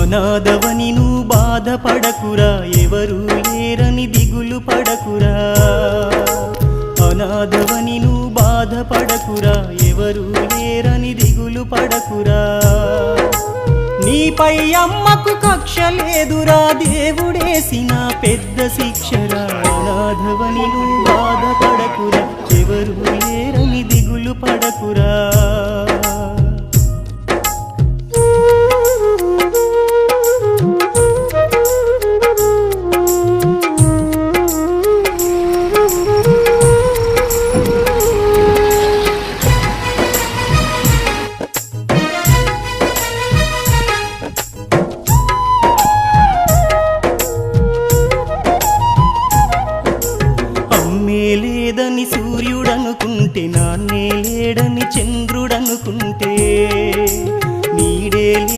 అనాథవని నువ్వు బాధపడకురా, ఎవరు లేరని దిగులు పడకురా. అనాథవని నువ్వు బాధపడకురా, ఎవరు లేరని దిగులు పడకురా. నీపై అమ్మకు కక్ష లేదురా, దేవుడేసిన పెద్ద శిక్షరా. అనాథవని నువ్వు బాధపడకురా, ఎవరు లేరని దిగులు పడకురా.